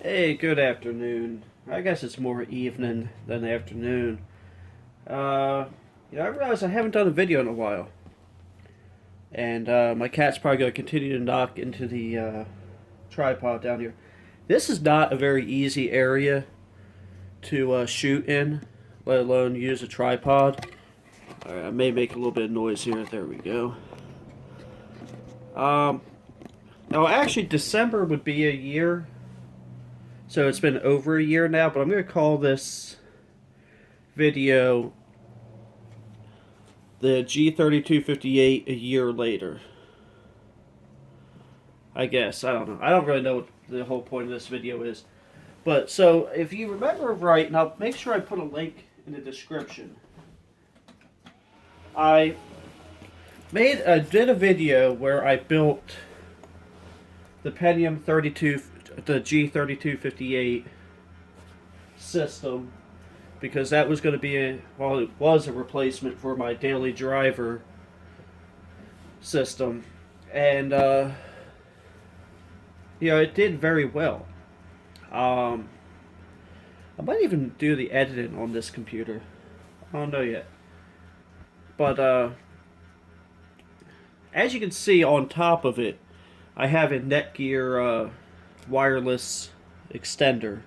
Hey, good afternoon. I guess it's more evening than afternoon. I realize I haven't done a video in a while. And my cat's probably going to continue to knock into the tripod down here. This is not a very easy area to shoot in, let alone use a tripod. Alright, I may make a little bit of noise here. There we go. Now, actually, December would be a year. So it's been over a year now, but I'm going to call this video the G3258 a year later. I guess. I don't know. I don't really know what the whole point of this video is. But, so, if you remember right, and I'll make sure I put a link in the description. I did a video where I built the Pentium the G3258 system, because that was going to be it was a replacement for my daily driver system, and it did very well. I might even do the editing on this computer. I don't know yet, but as you can see on top of it, I have a Netgear wireless extender,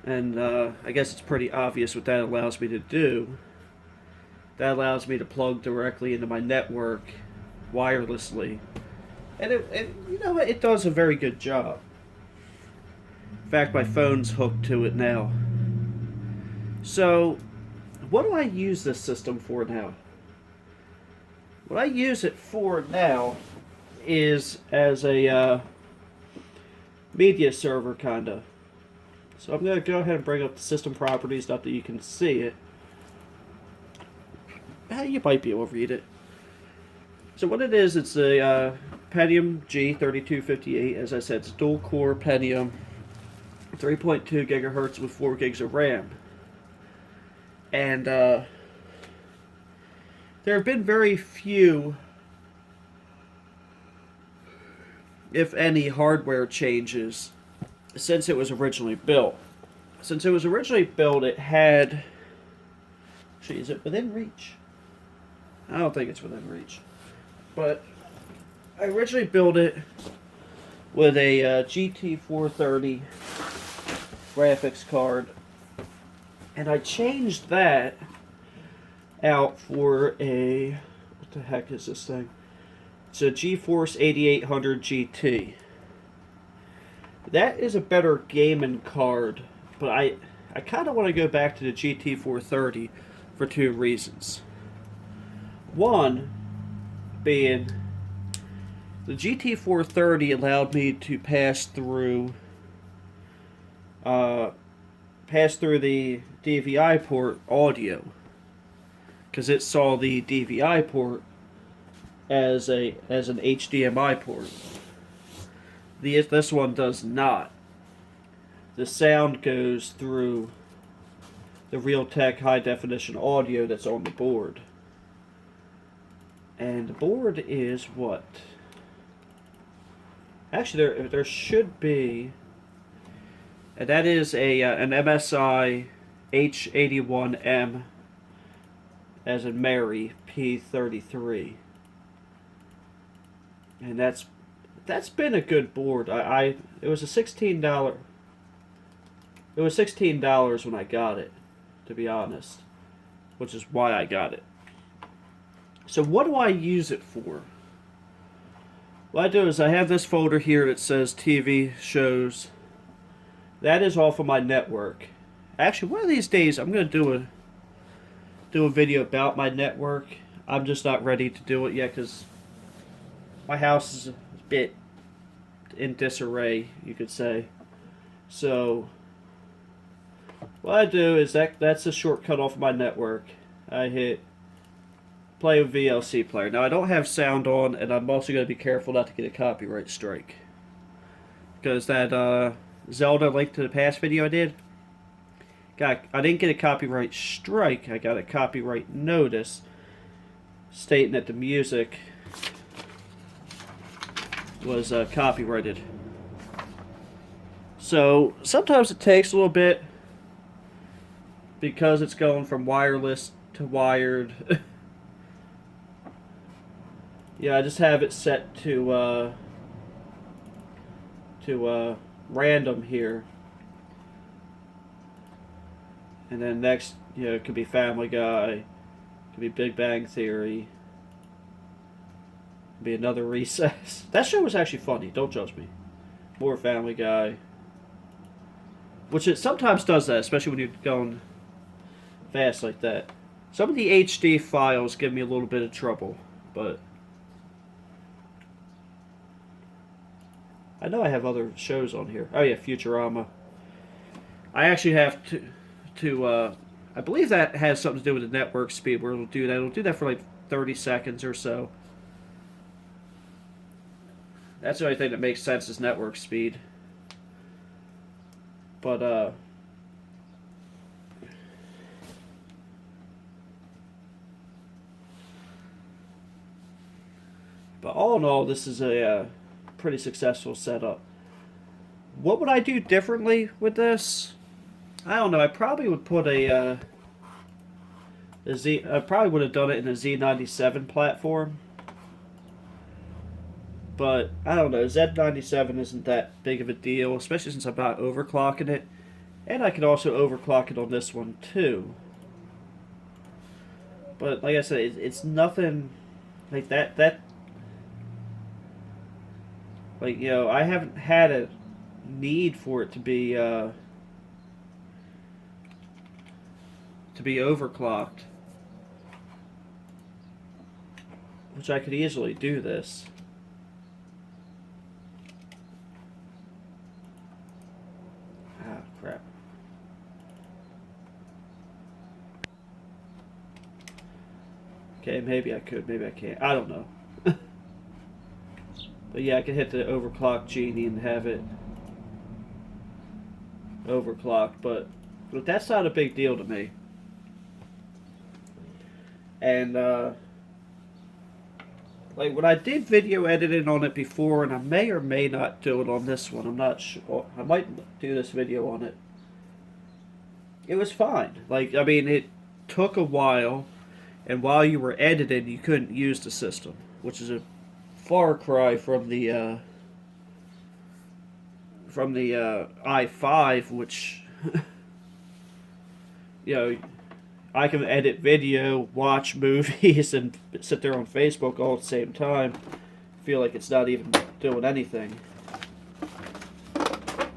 and I guess it's pretty obvious what that allows me to do. That allows me to plug directly into my network wirelessly, and it does a very good job. In fact, my phone's hooked to it now. So what do I use this system for now? What I use it for now is as a media server, kinda. So I'm going to go ahead and bring up the system properties, not that you can see it. You might be able to read it. So what it is, it's a Pentium G3258. As I said, it's a dual-core Pentium, 3.2 gigahertz with 4 gigs of RAM. And there have been very few, if any, hardware changes since it was originally built. Since it was originally built, it had... Actually, is it within reach? I don't think it's within reach. But I originally built it with a GT430 graphics card, and I changed that out for a... What the heck is this thing? It's a GeForce 8800 GT. That is a better gaming card, but I kind of want to go back to the GT430 for two reasons. One being, the GT430 allowed me to pass through the DVI port audio, because it saw the DVI port as an HDMI port. This one does not. The sound goes through the Realtek high definition audio that's on the board. And the board is what? Actually, there should be, and that is an MSI H81M, as in Mary, P33. And that's been a good board. It was a $16. It was $16 when I got it, to be honest, which is why I got it. So what do I use it for? What I do is I have this folder here that says TV shows. That is off of my network. Actually, one of these days I'm going to do a video about my network. I'm just not ready to do it yet because my house is a bit in disarray, you could say. So what I do is that's a shortcut off of my network. I hit play with VLC player. Now I don't have sound on, and I'm also going to be careful not to get a copyright strike, because that Zelda Link to the Past video I did, I didn't get a copyright strike. I got a copyright notice stating that the music was copyrighted. So sometimes it takes a little bit because it's going from wireless to wired. Yeah, I just have it set to random here, and then next, it could be Family Guy, it could be Big Bang Theory, could be another Recess. That show was actually funny. Don't judge me. More Family Guy, which it sometimes does that, especially when you're going fast like that. Some of the HD files give me a little bit of trouble, but I know I have other shows on here. Oh yeah, Futurama. I actually have to I believe that has something to do with the network speed where it'll do that. It'll do that for like 30 seconds or so. That's the only thing that makes sense is network speed. But all in all, this is a pretty successful setup. What would I do differently with this? I don't know. I probably would put a Z. I probably would have done it in a Z97 platform. But I don't know. Z97 isn't that big of a deal, especially since I'm not overclocking it, and I could also overclock it on this one too. But like I said, it's nothing like that. Like, I haven't had a need for it to be overclocked, which I could easily do this. Ah, crap. Okay, maybe I could, maybe I can't. I don't know. But yeah, I could hit the overclock genie and have it overclocked, but that's not a big deal to me. And like when I did video editing on it before, and I may or may not do it on this one. I'm not sure. I might do this video on it. It was fine. Like, I mean, it took a while, and while you were editing, you couldn't use the system, which is a far cry from the i5, which I can edit video, watch movies, and sit there on Facebook all at the same time. Feel like it's not even doing anything.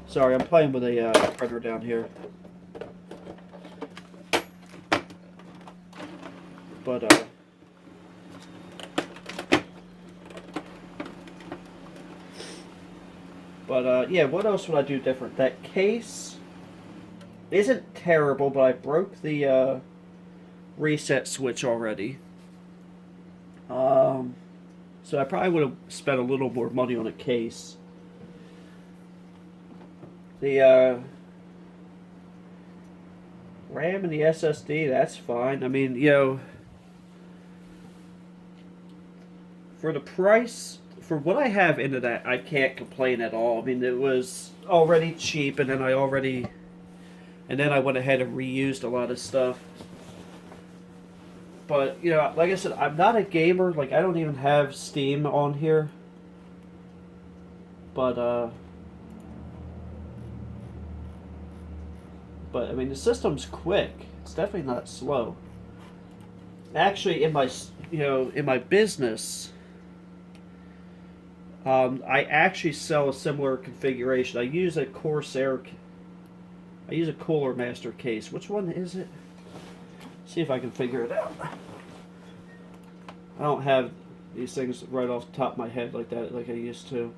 Sorry, I'm playing with a printer down here. But yeah, what else would I do different? That case isn't terrible, but I broke the reset switch already. So I probably would have spent a little more money on a case. The RAM and the SSD, that's fine. I mean, for the price, for what I have into that, I can't complain at all. I mean, it was already cheap, and then I went ahead and reused a lot of stuff. But, like I said, I'm not a gamer. Like, I don't even have Steam on here. But I mean, the system's quick. It's definitely not slow. Actually, in my business, I actually sell a similar configuration. I use a Cooler Master case. Which one is it? See if I can figure it out. I don't have these things right off the top of my head like that, like I used to.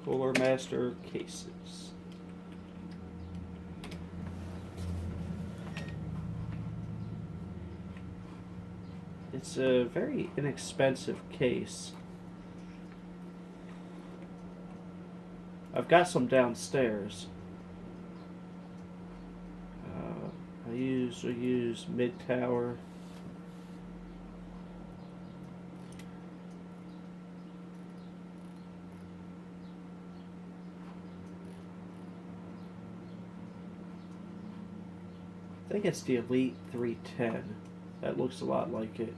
Cooler Master cases. It's a very inexpensive case. I've got some downstairs. I use mid tower. think it's the Elite 310. That looks a lot like it.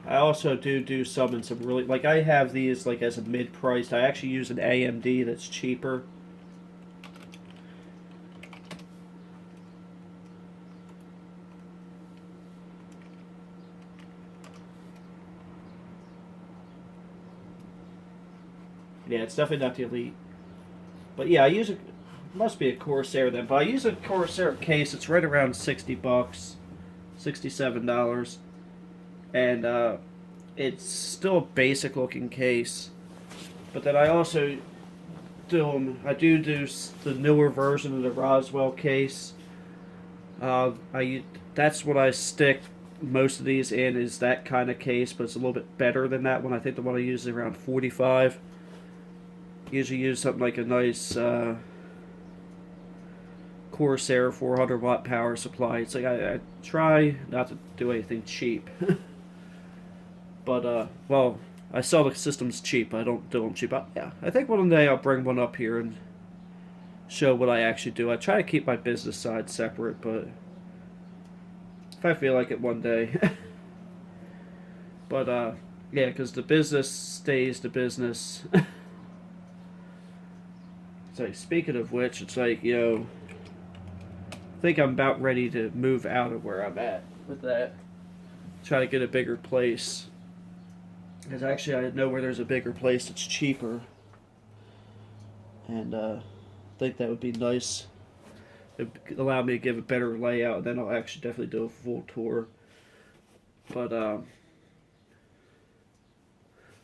I also do some in some really, like I have these like as a mid-priced. I actually use an AMD that's cheaper. Yeah, it's definitely not the Elite. But yeah, I use a, must be a Corsair then, but I use a Corsair case. It's right around $60, $67. And it's still a basic looking case. But then I also I do the newer version of the Roswell case. That's what I stick most of these in, is that kind of case, but it's a little bit better than that one. I think the one I use is around 45. Usually use something like a nice Corsair 400 watt power supply. It's like I try not to do anything cheap. But well, I sell the systems cheap. I don't do them cheap. Yeah, I think one day I'll bring one up here and show what I actually do. I try to keep my business side separate, but if I feel like it one day. But yeah, because the business stays the business. It's like, speaking of which, it's like, I think I'm about ready to move out of where I'm at with that. Try to get a bigger place. Because actually I know where there's a bigger place that's cheaper. And I think that would be nice. It would allow me to give a better layout. Then I'll actually definitely do a full tour. But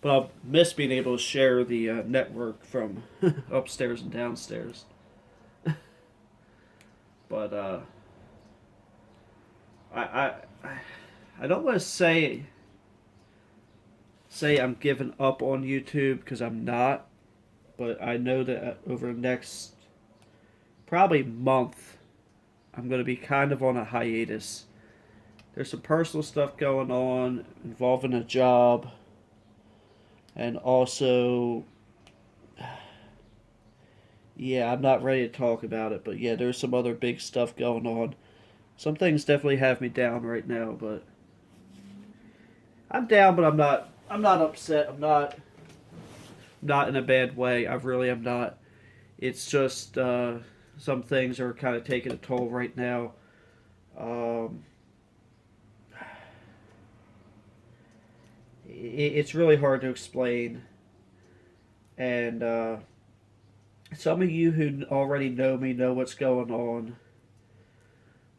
I'll miss being able to share the network from upstairs and downstairs. But I I don't want to say I'm giving up on YouTube, because I'm not. But I know that over the next probably month, I'm going to be kind of on a hiatus. There's some personal stuff going on involving a job. And also, yeah, I'm not ready to talk about it, but yeah, there's some other big stuff going on. Some things definitely have me down right now, but I'm down, but I'm not upset. I'm not in a bad way. I really am not. It's just some things are kind of taking a toll right now. It's really hard to explain, and some of you who already know me know what's going on.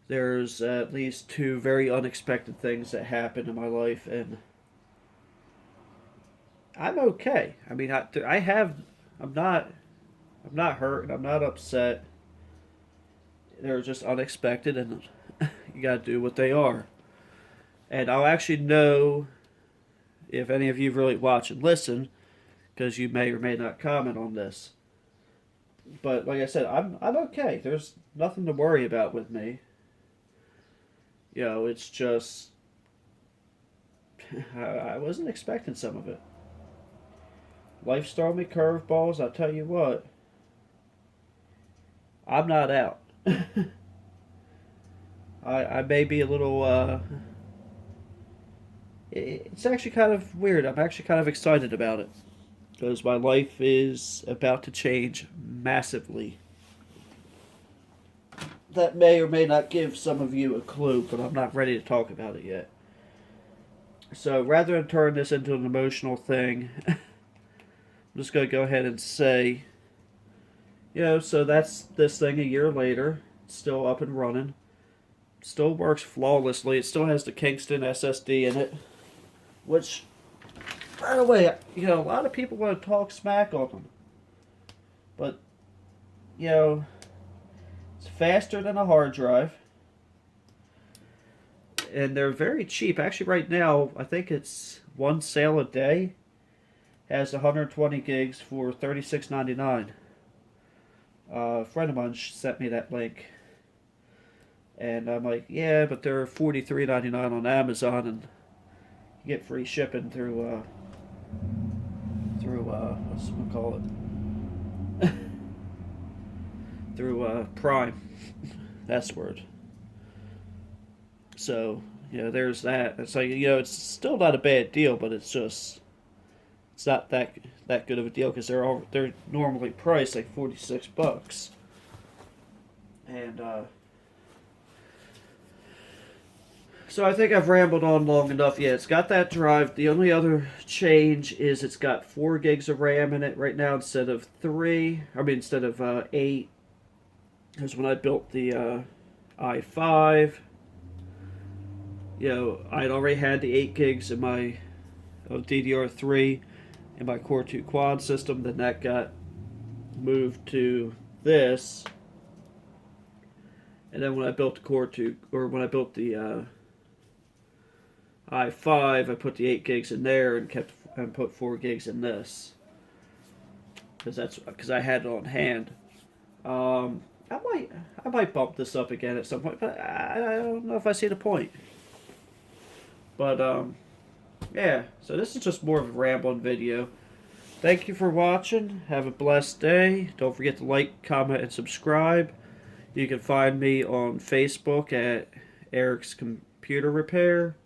There's at least two very unexpected things that happened in my life, and I'm okay. I mean, I'm not hurt, I'm not upset. They're just unexpected, and you gotta do what they are. And I'll actually know if any of you really watch and listen, because you may or may not comment on this. But like I said, I'm okay. There's nothing to worry about with me. It's just I wasn't expecting some of it. Life's throwing me curveballs. I'll tell you what. I'm not out. I may be a little. It's actually kind of weird. I'm actually kind of excited about it, because my life is about to change massively. That may or may not give some of you a clue, but I'm not ready to talk about it yet. So rather than turn this into an emotional thing, I'm just going to go ahead and say, so that's this thing a year later. It's still up and running. Still works flawlessly. It still has the Kingston SSD in it. Which, by the way, a lot of people want to talk smack on them. But, it's faster than a hard drive. And they're very cheap. Actually, right now, I think it's one sale a day. Has 120 gigs for $36.99. A friend of mine sent me that link. And I'm like, yeah, but they're $43.99 on Amazon, and you get free shipping through what's it call it? through Prime. That's the word. So, there's that. It's like, it's still not a bad deal, but it's not that good of a deal because they're normally priced like $46, and so I think I've rambled on long enough. Yeah, it's got that drive. The only other change is it's got 4 gigs of RAM in it right now instead of 3. I mean, instead of 8. Because when I built the i5, I'd already had the 8 gigs in my DDR3 in my Core 2 quad system. Then that got moved to this. And then when I built the Core 2, or when I built the i5, I put the 8 gigs in there and put 4 gigs in this because I had it on hand. I might bump this up again at some point, but I don't know if I see the point. But yeah. So this is just more of a rambling video. Thank you for watching. Have a blessed day. Don't forget to like, comment, and subscribe. You can find me on Facebook at Eric's Computer Repair.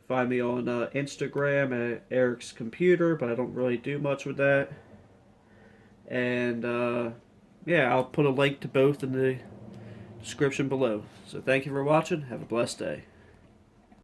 Find me on Instagram at Eric's Computer, but I don't really do much with that. And yeah, I'll put a link to both in the description below. So thank you for watching. Have a blessed day.